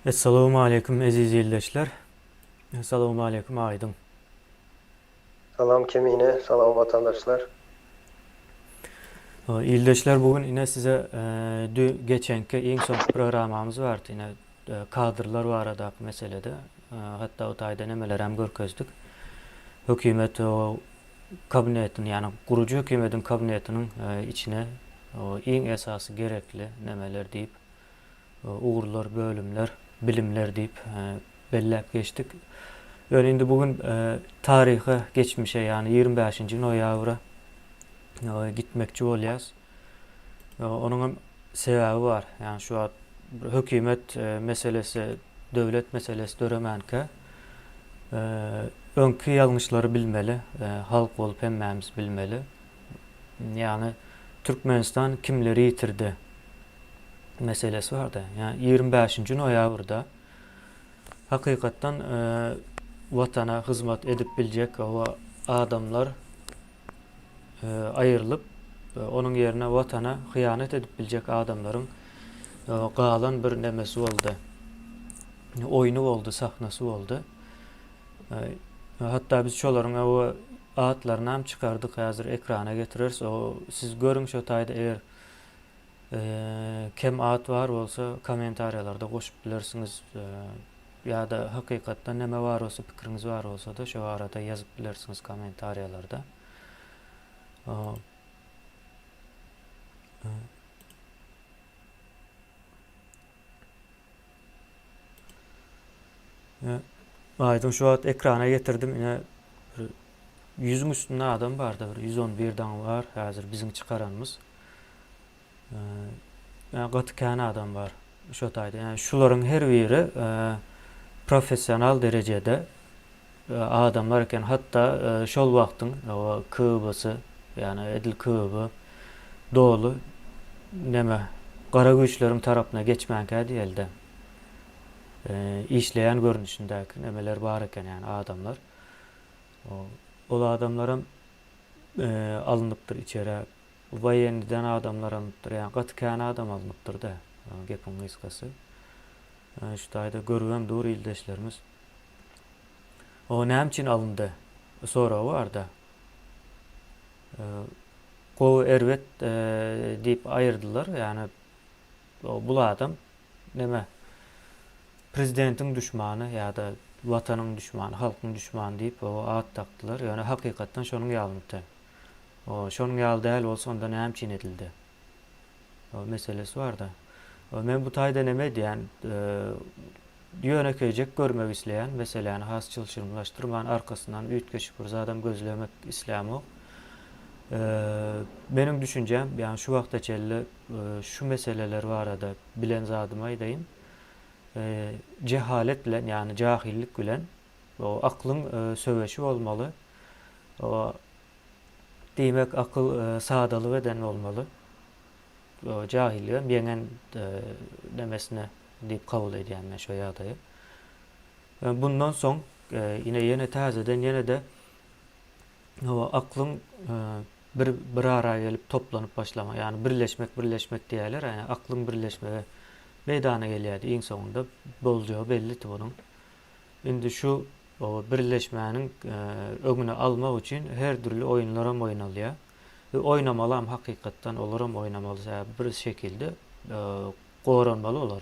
Esselamu Aleyküm aziz ildeşler. Esselamu Aleyküm Aydın. Salam Kemine, salam vatandaşlar. İldeşler bugün yine size geçenki en son programımız vardı. Yine kadrlar var adak meselede. Hatta o tayda nemeler hem görkezdik. Hükümet o kabinetin yani kurucu hükümetin kabinetinin içine o en esası gerekli nemeler deyip uğurlar, bölümler, bilimler deyip bellep geçtik. Yani indi bugün tarihe geçmişe yani 25. noyabra gitmekçi olyaz. Onun sebebi var. Yani şu an hükümet meselesi, devlet meselesi döremenke e, önkü yanlışları bilmeli. Halk olup hemmemiz bilmeli. Yani Türkmenistan kimleri yitirdi meselesi var da. Yani 25. noyabrda hakikaten vatana hizmet edip bilecek o adamlar ayrılıp onun yerine vatana hıyanet edip bilecek adamların kalan bir nemesi oldu. Oyunu oldu, sahnası oldu. Hatta biz şoların o ağıtlarını hem çıkardık hazır ekrana getirirse o siz görün şu tayda eğer kim ağıt var olsa komentaryalarda koşup bilirsiniz. Ya da hakikaten neme var olsa fikriniz var olsa da şu arada yazıp bilirsiniz komentaryalarda. Aydın şu an ekrana getirdim yine yüzün üstünde adam var da 111'den var hazır bizim çıkaranımız. Yani katı kene adam var şu tayda. Yani şuların her biri profesyonel derecede adamlar iken hatta şol vaktin o kıbısı yani edil kıbı doğulu neme kara güçlerin tarafına geçmenke değil de işleyen görünüşündeki nemeler var iken yani adamlar o, o adamların alınıptır içeri vayeniden adamlar alınıptır yani katı kene adam alınıptır da gepin kıskası şu tayda görüven doğru ildeşlerimiz o ne için alındı sonra var da Ko ervet deyip ayırdılar. Yani o bu adam neme prezidentin düşmanı ya da vatanın düşmanı, halkın düşmanı deyip o ad taktılar. Yani hakikaten şonun yalındı. O şonun yalı değil olsa onda ne hemçin edildi. O meselesi var da. O men bu tayda nemedi yani yönekecek görmek isteyen mesela yani has çalışırmıştırman arkasından üytke şükür adam gözlemek İslam'ı. Benim düşüncem yani şu vakta çelle şu meseleler var da bilen zadıma aydayım. Cehaletle yani cahillik bilen o aklın söveşi olmalı. O demek akıl sağdalı ve den olmalı. O cahilliğin yenen demesine deyip kabul ediyen ben şu yadayı. Bundan son yine tazeden yine de o aklın bir araya gelip toplanıp başlama yani birleşmek diyorlar yani aklın birleşmeye meydana geliyordu en sonunda bolca belli bunun. Şimdi şu o birleşmenin önüne almak için her türlü oyunlara oynalıyor. Ve oynamalı ama hakikaten olurum oynamalı. Yani bir şekilde e, koranmalı olur.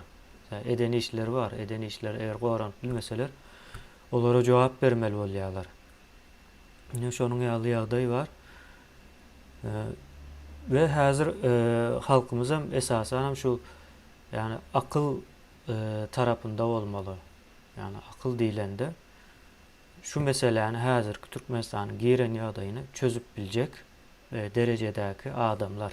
Yani eden işler var. Eden işler eğer koran bilmeseler onlara cevap vermeli oluyorlar. Yine şunun yağdayı var. E, ve hazır halkımıza esasen şu yani akıl tarafında olmalı. Yani akıl dilinde şu meselenin hazır Türkmenistan'ın giren adayını çözüp bilecek derecedeki adamlar.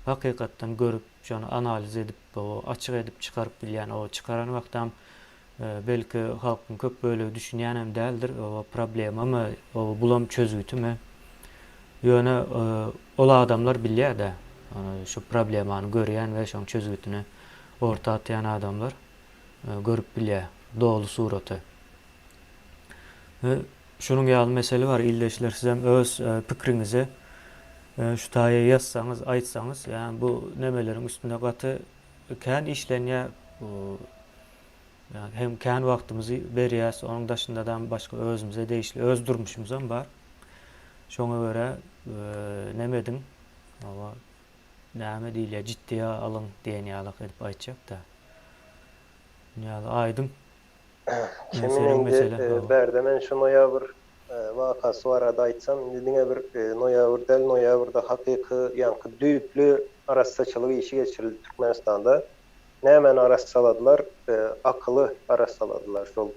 Hakikaten görüp şunu analiz edip o açık edip çıkarıp bilen o çıkaran vaktam belki halkın köp böyle düşünen hem değildir o problem ama o bulam çözütü mü yani ola adamlar biliyor da şu problemanı gören ve şu çözütünü orta atayan adamlar görüp biliyor doğru suratı. Şunun yağlı mesele var. İldeşler sizem öz fikrinizi şu taya yazsanız, aytsanız yani bu nemelerin üstünde katı kan işleniyor Yani hem kendi vaktimizi berýäs, onun daşyndadan başga özümüze değişli, öz durmuşumuzam bar. Şoňa görä nemedin, ama näme diýilýär, jiddiýe alyň diýen ýalyk edip aýtjak da. Ýaly aýdym, Kimin senem indi mesele. berdemen şu noýabr wakasy barada aýtsam, indi diňe bir noýabrda hakyky ýanky düýüklü araçsaçylyk işi geçirildi Türkmenistanda. Nämen araçsaladylar? Akyly araçsaladylar. Şol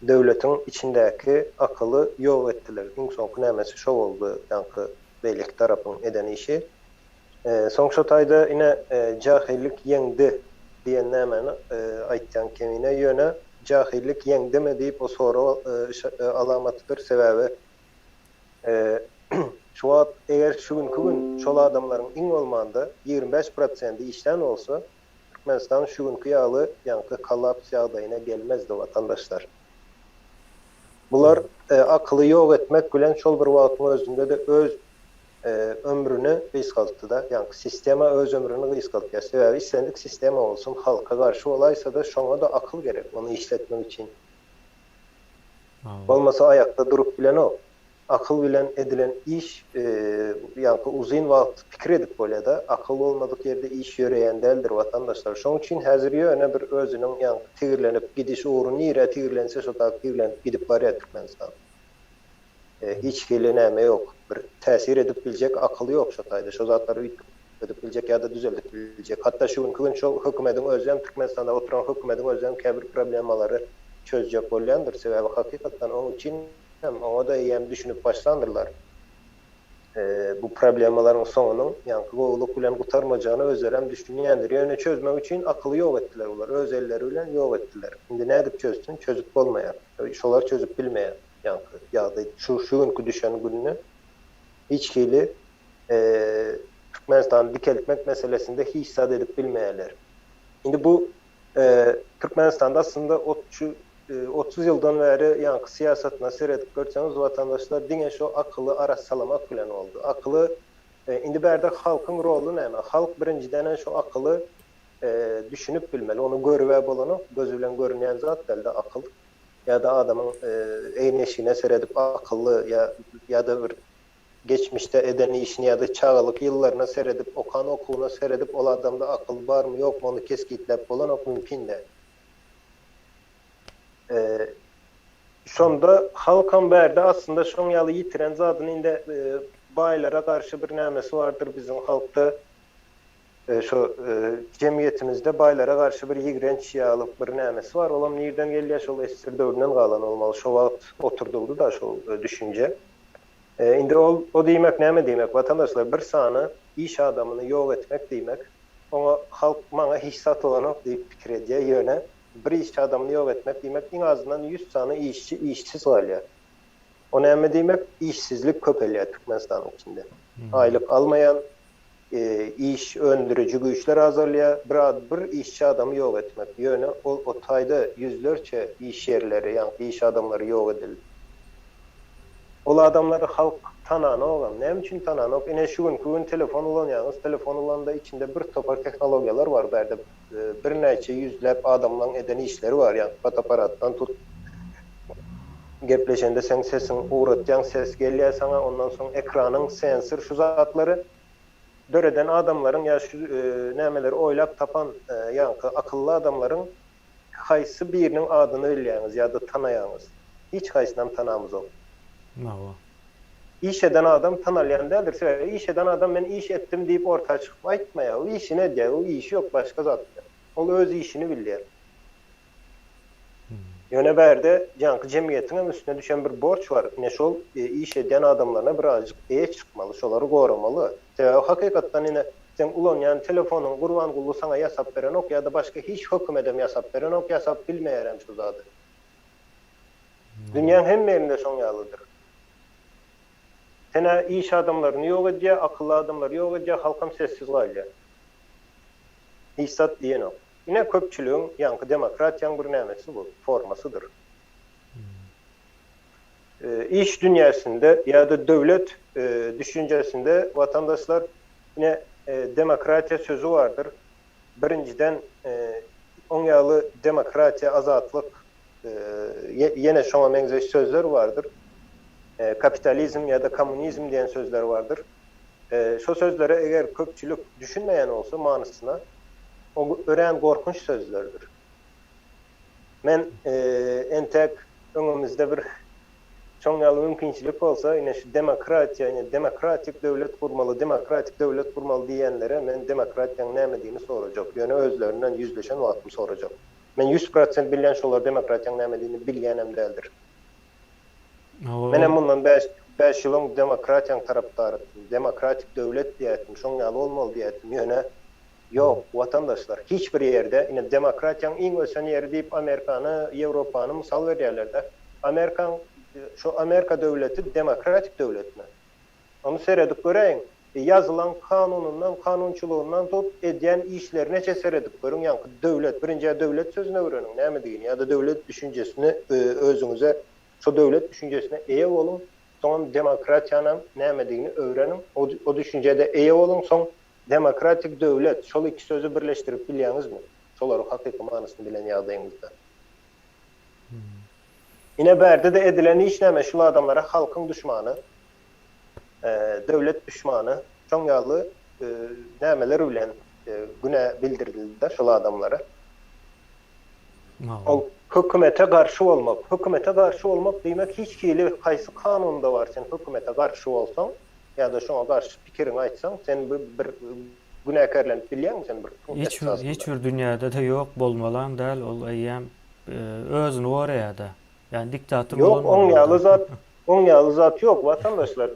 döwletiň içindäki akyly ýok etdiler. Iň soňky nämesi şo boldy, ýanky beýlik tarapyň eden işi. Soň şo taýda ine jahillik ýeňdi diýen nämeni aýtjan kemine ýöne jahillik ýeňdimi diýip o soraw alamatydyr, sebäbi şu wagt eger şu gün şol adamlaryň iň bolmanda 25% işden bolsa, Türkmenistan şu günkü ýaly ýanky kollaps ýagdaýyna gelmezdi watandaşlar. Bular akyly ýok etmek bilen şol bir wagtyň özünde de öz ömrüni gysgaltdy-da, ýanky sistema öz ömrüni gysgaltýar. Sebäbi islendik sistema bolsun, halka garşy bolaýsa da şoňa da akyl gerek onu işletmek için. Bolmasa aýakda durup bilen o. Akyl bilen edilen iş ýanky uzun wagt pikir edip bolýar-da, akyl bolmadyk ýerde iş ýöreýän däldir watandaşlar. Şoň üçin häzir ýöne bir özüniň ýanky tigirlenip gidişi uğrun ýere tigirlense şo taýda tigirlenip gidip barýar Türkmenistan. Hiç gele näme ýok. Bir täsir edip biljek akyl ýok şo taýda. Şo zatlary edip biljek ýa-da düzeltip biljek. Hatda şu gün şo hökümetiň özü hem Türkmenistanda oturan hökümetiň özü hem käbir problemalary çözjek bolýandyr. Sebäbi hakykatdan onun için hem ona da ýem düşünüp başlandyrlar. Bu problemaların soňunyň ýanky gowluk bilen gutarmajagyny özleri hem düşünýändir. Ýöne çözmek üçin akyly ýok etdiler ular. Öz elleri bilen ýok etdiler. Indi nädip çözsün? Çözüp bolmaýar. Şolar çözüp bilmeýär. Ýanky ýa-da şu günkü düşen gününi hiç kili Türkmenistan'ı dikeltmek meselesinde hiç sad edip bilmeýärler. Indi bu Türkmenistan'da aslında 30 yıldan beri ýanky siýasatyna seredip görseňiz watandaşlar diňe şo akyly araç salamak bilen oldu. Akyly indi berde halkyň rolu näme? Halk birinciden şo akyly düşünüp bilmeli. Onu görüp bolany gözü bilen görünýän zat dälde akyl. Ya da adamın eýneşine seredip akıllı ya da bir geçmişte eden işini ya da çağalık yıllarına seredip okan okuğuna seredip ol adamda akıl var mı yok mu onu keskitlep bolan ok mümkün de. Şonda halkan berde aslında şon ýaly ýitiren zadyny inde baýlara garşy bir nämesi vardır bizim halkda. Şu cemiyetimizde baýlara garşy bir ýigrenç ýalyk bir nämesi var. Olam nirden gelýär şol esir döwründen galan bolmaly. Şo wagt oturduldy da şol düşünje. Indi o diýmek näme diýmek? Watandaşlar bir sany iş adamyny ýok etmek diýmek. Oňa halk maňa hiç satylanyk diýip pikir edýär ýöne. Bir iş adamyny ýok etmek diýmek iň azyndan 100 sany işçi işsiz galýar. O näme diýmek? İşsizlik köpelýär Türkmenistanyň içinde. Aýlyk almayan iş öndürücü güýçler hazırlaýar, bir işçi adamı ýok etmek. Ýöne o taýda yüzlerçe iş yerleri, ýa-ni iş adamlary ýok edildi. Ol adamlary halk tanan olam. Näme üçin tanan? Ine şu gün telefon ulanýaňyz, telefon ulanda içinde bir topar tehnologiýalar bar berde. Bir näçe yüzläp adamlaryň eden işleri var, ýa-ni fotoaparatdan tut. Gepleşende sen sesin uğratjan ses gelýär sana, ondan soň ekranyň sensor şu zatlary döreden adamların ya şu nämeleri oylap tapan ýanky akıllı adamların haýsy biriniň adyny bilýäňiz ýa-da tanaýaňyz. Hiç haýsynan tanamyz ok. Nawa. İş eden adam tanalýan däldir. İş eden adam men iş etdim diýip ortağa çykyp aýtmaýar. O işine diýär, o işi yok başga zat. Ol öz işini bilýär. Ýöne berde ýanky jemgyýetiň üstüne düşen bir borç var. Ne şol iş eden adamlaryna birazjyk eýe çykmaly, şolary goramaly. Hakykatdan ine sen ulanýan telefonyň gurban gully sana ýasap beren ok ýa-da başga hiç höküm edem ýasap beren ok ýasap bilmeýärem şu zady. Dünýäň hemme ýerinde şoň ýalydyr. Sene iş adamlaryny ýok edýär, akylly adamlary ýok edýär, halkam sessiz galýar. Hiçsat diýen ok. Ine köpçüligiň ýanky demokratiýaň bir nämesi bu, formasydyr. İş dünýäsinde ýa-da döwlet düşünjesinde watandaşlar ine demokratiýa sözü vardır. Birinciden on ýaly demokratiýa, azatlyk, ýene şoňa meňzeş sözler vardır. Kapitalizm ya da komünizm diýen sözler vardır. Şo sözlere eger köpçülük düşünmeýän bolsa manysyna, o ören gorkunç sözlerdir. Men entek öňümizde bir çoň ýaly mümkinçilik bolsa, ine şu demokratiýa, ine demokratik döwlet kurmaly diýenlere men demokratiýanyň näme diýini sorajak. Ýöne özlerinden yüzleşen wagtym sorajak. Men 100% bilýän şolar demokratiýanyň näme diýini bilýänem däldir. Men bundan 5 ýyl öň demokratiýanyň tarapdary, demokratik döwlet diýätim, şoň ýaly bolmaly diýätim. Ýöne yok, vatandaşlar hiç bir yerde ine demokratiyanın en ösen yeri deyip Amerikanı, Avrupa'nı misal verýärler. Amerika devleti demokratik devlet mi? Onu seyredip göreyin. Yazılan kanunundan, kanunçuluğundan tut edýän işlerine seyredip görün. Yani devlet, birinci devlet sözüne öğrenin. Näme diýin? Ya da devlet düşüncesini özüňize, şu devlet düşüncesine eýe bolun. Soň demokratiýanyň näme diýini öğrenin. O düşünjede eýe bolun. Soň demokratik devlet, şol iki sözü birleştirip bilýäňizmi? Şolary hakyky manysyny bilen ýagdaýyňyzda. Yine berde de edilen iş näme? Şol adamlara halkyň düşmany, devlet düşmanı, çoň ýaly nämeler bilen güne bildirildi şol adamlara. Ol hökümete garşy bolmak. Hökümete garşy bolmak diýmek hiç kili kaýsy kanunda bar sen hökümete garşy bolsaň ýa-da şoňa garşy pikirini aýtsaň sen bir günäkärlenip bilýärmiň hiç bir dünýäde de ýok bolmalan däl ol aýam özüni oraya da. Yani diktatör yok, on ýaly zat yok vatandaşlar.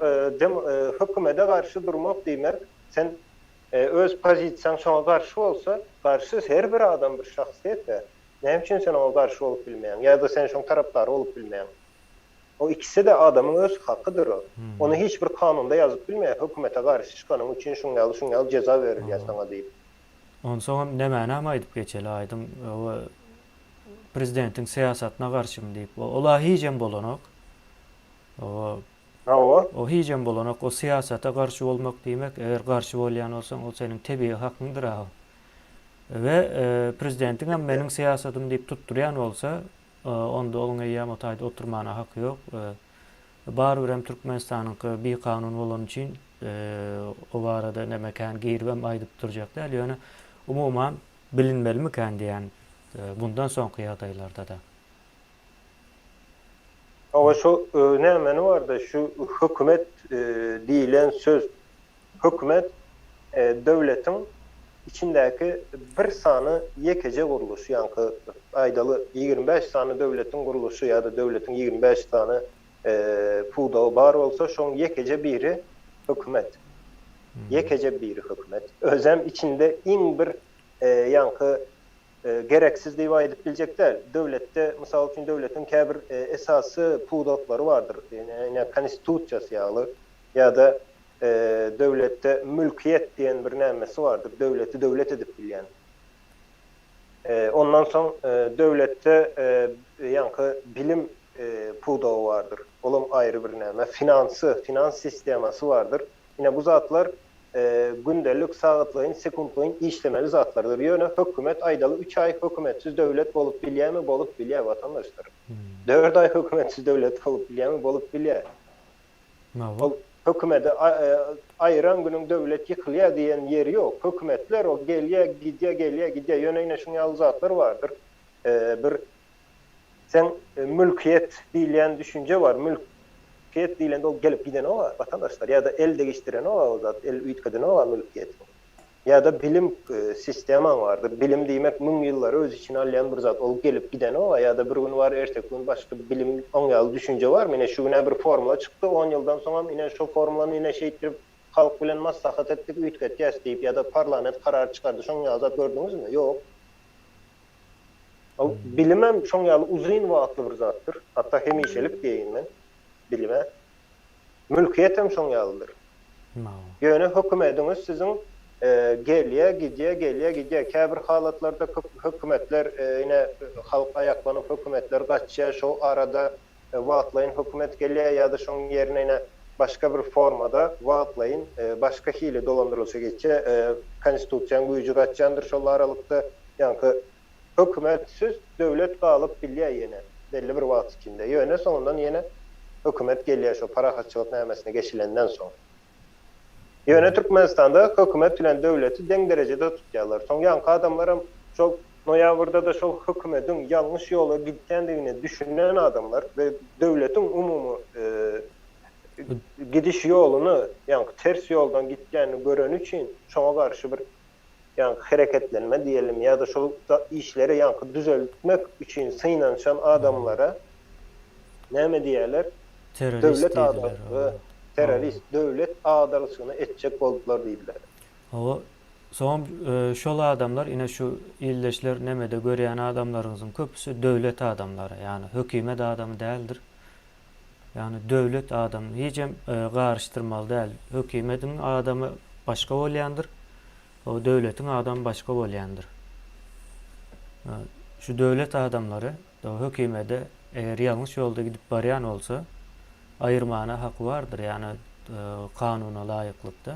Hökümete garşy durmak diýmek sen öz pozisiýaň şoňa garşy bolsa, garşy her bir adam bir şahsiýet. Näme üçin sen ona garşy bolup bilmeýän ýa-da sen şoň tarapdary bolup bilmeýän. O ikisi de adamın öz hakkıdır o. Onu hiçbir kanunda yazıp bilmeýär. Hökümete garşy çykanın üçin şoňaly ceza berilýär sana diýip. Onsoň nämäni aýdyp geçeli aýdym. Prezidentiň siýasatyna garşym diýip. Ola hijem bolanok. O hijem bolanok, o siýasata garşy bolmak diýmek, eger garşy bolýan bolsaň, o seniň tebii hakyňdyr ha. Ve prezidentiň hem meniň siýasatym diýip tutturýan bolsa, onda onuň ýa mutaýda oturmana haky ýok. Bar birem Türkmenistanyň bir kanun bolan üçin o barada nämekan girbem aýdyp durjak däl. Ýöne umumam bilinmelimiken diýen bundan soňky ýagdaýlarda da. Ama şu näme vardı? Şu hökümet diýilen söz, hökümet devletin içindäki bir sany ýekece guruluşy, ýa-ni aýdaly 25 sany devletin guruluşy ýa-da devletin 25 sany pudawy bar bolsa, şoň ýekece biri hökümet. Ýekece biri hökümet. Özem içinde in bir ýa-ni gereksiz diýip aýdyp biljekler. Devlette, mysal üçin devletin käbir esasy pudaklary bardyr. Ýani konstitusiýasy ýaly ýa-da devlette mülkiyet diyen bir nämesi vardır. Devleti devlet edip bilýän. Ondan soň devlette ýa-ni bilim pudawy vardır. Olam aýry bir näme. Finans sistemasy vardır. Ine bu zatlar gündelik saatlaryň, sekundlaryň işlemeli zatlardır. Ýöne hökümet aýdaly 3 ay hökümetsiz devlet bolup bilýärmi? Bolup bilýär vatandaşlar. 4 ay hökümetsiz devlet bolup bilýärmi? Bolup bilýär. Hökümete aýıran günüň devlet ýykylýar diýen ýeri ýok. Hökümetler o gelýär, gidýär. Ýöne şoňa zatlar bardyr. Bir sen mülkiyet diýilen düşünje var. Mülkiyet diýilende o gelip giden o vatandaşlar ýa-da el degiştiren o zat, el üýtgeden o mülkiyet. Ya-da bilim sisteman vardır. Bilim diýmek 1000 ýyllar öz içine alýan bir zat. Ol gelip giden o ýa-da bir gün var, ertek gün başga bilim oňaly düşünje var. Mene şu güne bir formula çykdy, 10 ýyldan soňra mene şu formulany ine şeýtirip halk bilen maslahat etdik, üýtget diýip ýa-da parlament karar çykardy. Şoň zat gördüňizmi? Ýok. O bilim hem şoň ýaly uzun wagtly bir zatdyr. Hatda hemişelik diýin men bilime. Mülkiyet hem şoň ýalydyr. Ýöne hökümetiňiz siziň gelýär, gidýär. Käbir halatlarda hökümetler ine halk aýaklanyp hökümetler gaçýar, şo arada wagtlaýyn hökümet gelýär ýa-da şoň ýerine ine başga bir formada wagtlaýyn başga hile dolandyrylşa geçe konstitusiýanyň güýji gaçýandyr şol aralykda. Ýani hökümetsiz döwlet galyp bilýär ýene belli bir wagt içinde. Ýöne soňundan ýene hökümet gelýär şo parahatçylyk nämesine geçilenden soň. Ýöne Türkmenistanda hökümet bilen döwleti deň derejede tutýarlar. Soň ýanky adamlar hem şol noýabrda da şol hökümetiň ýalňyş ýola gitkendigini düşünen adamlar ve döwletiň umumy gidiş ýoluny, ýanky ters ýoldan gitkenini gören üçin şoňa garşy bir ýanky hereketlenme diýelim ýa-da şol işleri ýanky düzeltmek üçin synaşan adamlara näme diýerler? Terörist Döwlet diýdiler. adalygy, terörist döwlet adalygyny etjek boldular diýdiler. O son şol adamlar ine şu illeşler nemede görýän adamlaryňyzyň köpüsü döwlet adamlary, ýani hökümet adamy däldir. Ýani döwlet adamy hiçem garşdyrmaly däl. Hökümetiň adamy başga bolýandyr. O döwletiň adamy başga bolýandyr. Şu döwlet adamlary o hökümete eger ýalňyş ýolda gidip barýan bolsa aýyrmana haky bardyr, ýani kanuna laýyklykda.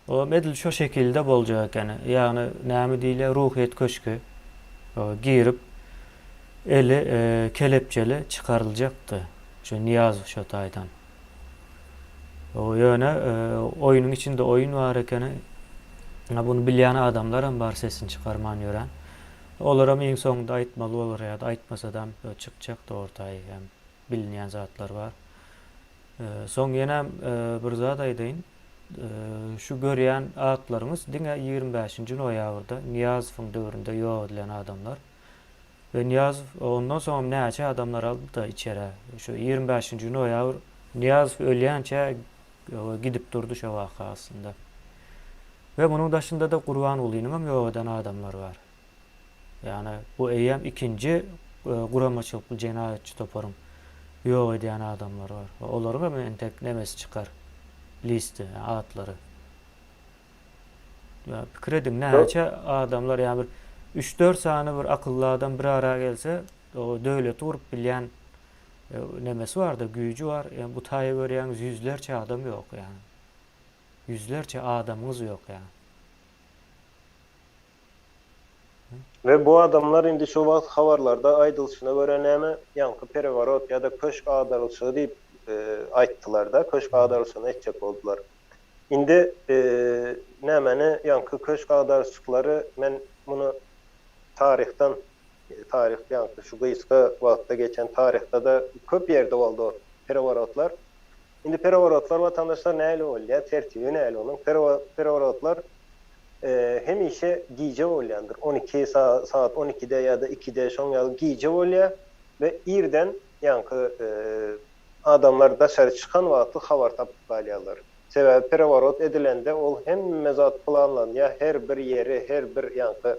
O medil şo şekilde boljak ekeni. Ýani näme diýilýär, ruhyet köşkü girip eli kelepçeli çıkarıljaktı. Şu Niyaz şo taýdan. O ýöne oýunyň içinde oýun bar ekeni. Bunu bilýän adamlar hem bar sesini çıkarman ýören. Olara iň soňda aýtmaly bolar ýa-da aýtmasada çykjak da ortaýa hem bilinýän zatlar bar. Soň ýene bir zat aýdyn. Şu görýän atlarymız diňe 25-nji noýabrda Niyazowyň döwründe ýok edilen adamlar. Ve Niyazov ondan soň näçe adamlar aldy da içeri. Şu 25-nji noýabr Niyazov ölýänçe gidip durdy şo waka aslında. Ve munyň daşynda da Gurban Ulynyň hem ýok eden adamlar bar. Yani bu eýem ikinci guramaçylyk jenaýatçy toparyň ýok edýän adamlar bar. Olaryň hem entek nemesi çıkar. Liste atlary. Ya pikir ediň näçe adamlar ýa-ni 3-4 sany bir akylly adam bir ara gelse o döwlet urup bilýän nemesi bar da güýji bar. Yani bu taýy görýän yüzlerçe adam ýok yani. Yüzlerçe adamımız ýok yani. Ve bu adamlar indi şu wagt habarlarda aýdylşyna görä näme ýanky perewarot ýa-da köşk adalyşy diýip aýtdylar da, köşk adalyşyny etjek boldular. Indi nämeni ýanky köşk adalyşyklary men muny tarihten ýanky şu gysga wagtda geçen tarihte da köp ýerde boldy o perewarotlar. Indi perewarotlar watandaşlar näle bolýar, tertibi näle onun perewarotlar hemişe giýje bolýandyr. 12 saat 12'de ya da 2'de şoň ýaly giýje bolýar ve irden ýanky adamlar daşary çykan wagty habar tapyp galýarlar. Sebäbi perewarot edilende ol hemme zat planlanýar, her bir ýeri, her bir ýanky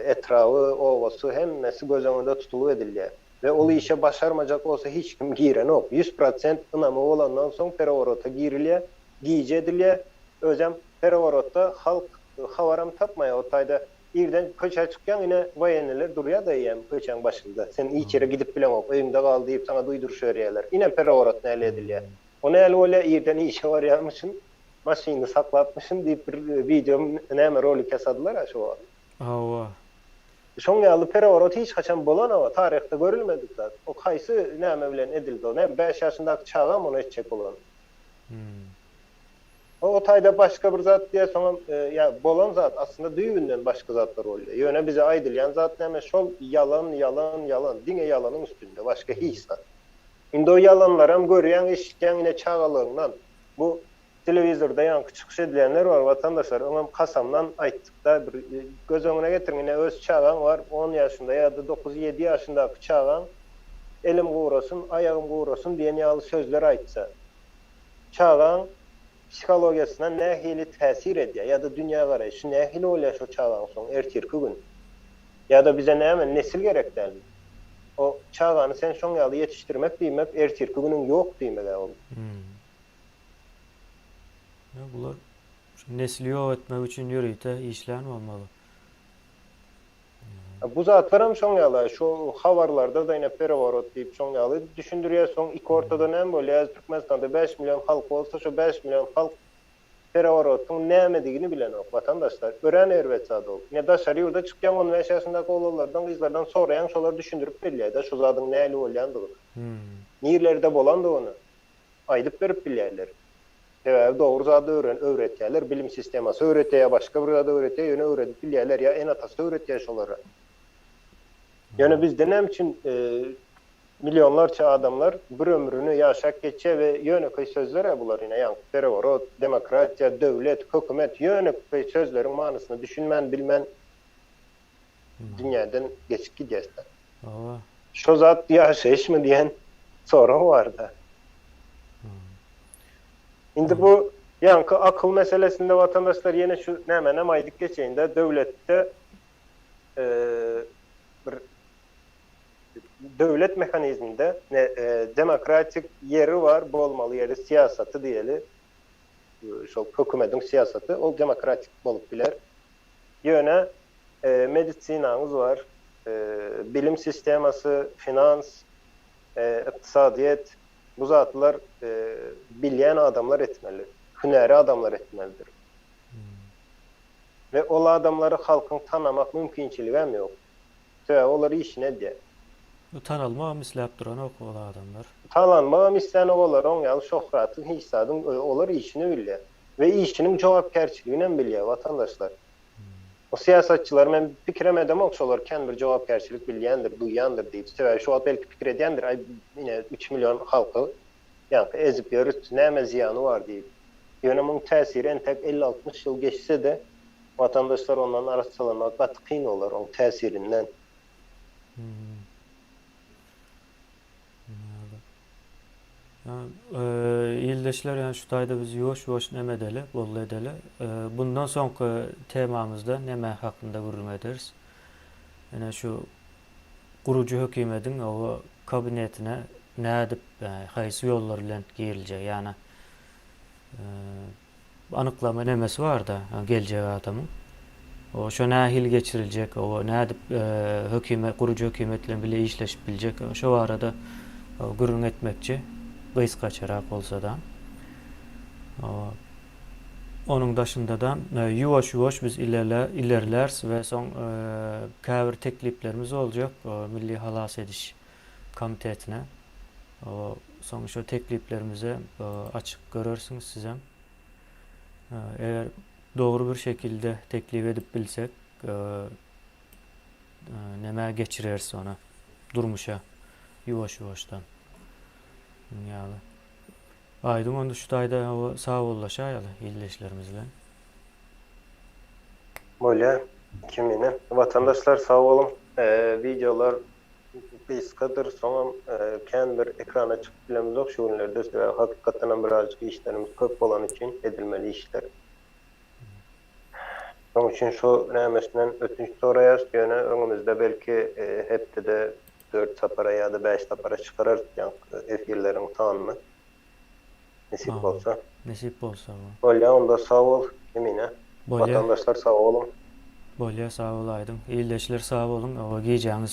etrafy, owasy hemmesi göz öňünde tutulup edilýär. Ve ol işe başarmajak olsa hiç kim giren yok. 100% ynamy bolandan soň perewarota girilýär, giýje edilýär. Özem perewarotda halk habaram tapmaýar. O taýda irden köçe çykýan ine wayenler durýar da ýem köçeň başynda. Sen içeri gidip bilen ok, öýüňde gal diýip sana duýduruş berýärler. Ine perewarot näle edilýär. O näle bolýar irden işe barýarmyşyn, maşyny saklatmyşyn diýip bir video näme rolik yasadylar şo. Awa. Şoň ýaly perewarot hiç haçan bolan ama tarihte görülmedi zat. O kaýsy näme bilen edildi o? Näme 5 ýaşyndaky çagam onu etjek bolan. O taýda başga bir zat diýe soňam ýa bolan zat aslında düýünden başga zatlar bolýar. Ýöne bize aýdylýan zat näme şol yalan diňe ýalanyň üstünde başga hiç zat. Indi o yalanlar hem görýän eşitýän ine çagalygyňdan bu televizorda ýanky çykyş edilenler var watandaşlar. Oňam kasamdan aýtdyk da bir göz öňüne getirmine öz çagaň var 10 ýaşynda ýa-da 9-7 ýaşyndaky çagaň elim gowrasyn, aýagym gowrasyn diýen ýaly sözler aýtsa. Çagaň psikologiýasyna nähili täsir edýär ýa-da dünýä garaýşy nähili bolýar şo çagaň soň ertirki gün. Ýa-da bize näme nesil gerek däl. O çagaňy sen şoň ýaly ýetişdirmek diýmek ertirki günüň ýok diýmek ol. Ya bular nesli ýok etmek üçin ýürüýte işlän bolmaly. Bu zatlar hem şoň ýaly şu habarlarda da ine perewarot diýip şoň ýaly düşündirýär soň iki ortada näme bolýar? Türkmenistanda 5 milyon halk bolsa şu 5 milyon halk perevarotun nämedigini bilen ok vatandaşlar. Ören erwetsad ol. Ne daşary ýurda çykýan 15 ýaşyndaky oğlanlardan, gyzlardan soraýan şolar düşündirip bilýär-de şu zadyň näli bolýandygyny. Nirlerde bolandygyny aýdyp berip bilýärler. Sebäbi dogry zady öwretýärler, bilim sistemasy öwretýär, başga bir zady öwretýär, ýöne öwredip bilýärler ýa en atasy öwretýär şolara. Yani bizde nem için milyonlarca adamlar bir ömrünü yaşak geçe ve yönekay sözlere bular yine yani terör, demokratiya, devlet, hükümet yönekay sözlerin manasını düşünmen, bilmen dünyadan geçip gidiyorsun. Şu zat yaşayış mı diyen soru var da. Şimdi bu yankı akıl meselesinde vatandaşlar yine şu hemen aydık geçeyinde devlette bir devlet mekanizminde demokratik yeri var, bolmalı yeri siyasatı diyeli. Şu hükümetin siyasatı o demokratik bolup biler. Yöne medisinamız var, bilim sisteması, finans, iktisadiyet, bu zatlar bilyen adamlar etmeli, hüneri adamlar etmelidir. Ve o adamları halkın tanımak mümkünçiliği hem yok. Onları işine diye. Tanalma mislap duran o adamlar. Tanlanma mislene olar, on yani şöhratın, hisadın olar işini bilýär. Ve işinin jogapkärçiliğini bilýär vatandaşlar. O siyasetçiler men pikirem edem okşolar kän bir jogapkärçilik bilýändir, duýýandyr diýip. Sebäbi şu wagt belki pikir edýändir, ay ine 3 milyon halky yani ezip ýörüp näme ziýany bar diýip. Ýöne muň täsiri entek 50-60 ýyl geçse de vatandaşlar ondan arasalamak bat kyn olar o täsirinden. İldeşler yani şu taýda biz ýoş näme edeli, bolly edeli. Bundan soňky temamyzda näme hakynda gurulma ederiz? Ene şu gurucu hökümetin o kabinetine nädip haýsy ýollar bilen girilje ýani anyklama nemesi var da geljek adamyň. O şo nähil geçiriljek, o nädip gurucu hökümet bilen bile işleşip biljek. Şo arada gurulma etmekçi gıys kaçarak bolsa da onun daşında da yuvaş biz ilerlers ve son käbir tekliplerimiz olacak Milli Halas Ediş Komitetine. Son şu tekliplerimize açık görürsünüz sizem. Eğer doğru bir şekilde teklif edip bilsek näme geçireriz ona durmuşa yuvaştan. Yani. Aydın onda şu taýda sağ bollaşaýaly ildeşlerimizle. Böyle kimine vatandaşlar sağ olun. Videolar biz kadır sonra kän bir ekrana çıkıp bilemiz yok şu günlerde ve hakikaten birazcık işlerimiz köp olan için edilmeli işler. Onun için şu nämesinden ötünç soraýas ýöne öňümizde belki hepde de 4 sapara ya da 5 sapara çıkarar yani efirlerin tanını. Nesip olsa. Nesip bolsa. Bolya onda sağ ol Emine. Vatandaşlar sağ olun. Bolya sağ olaydın. İldeşler sağ olun. O giyeceğiniz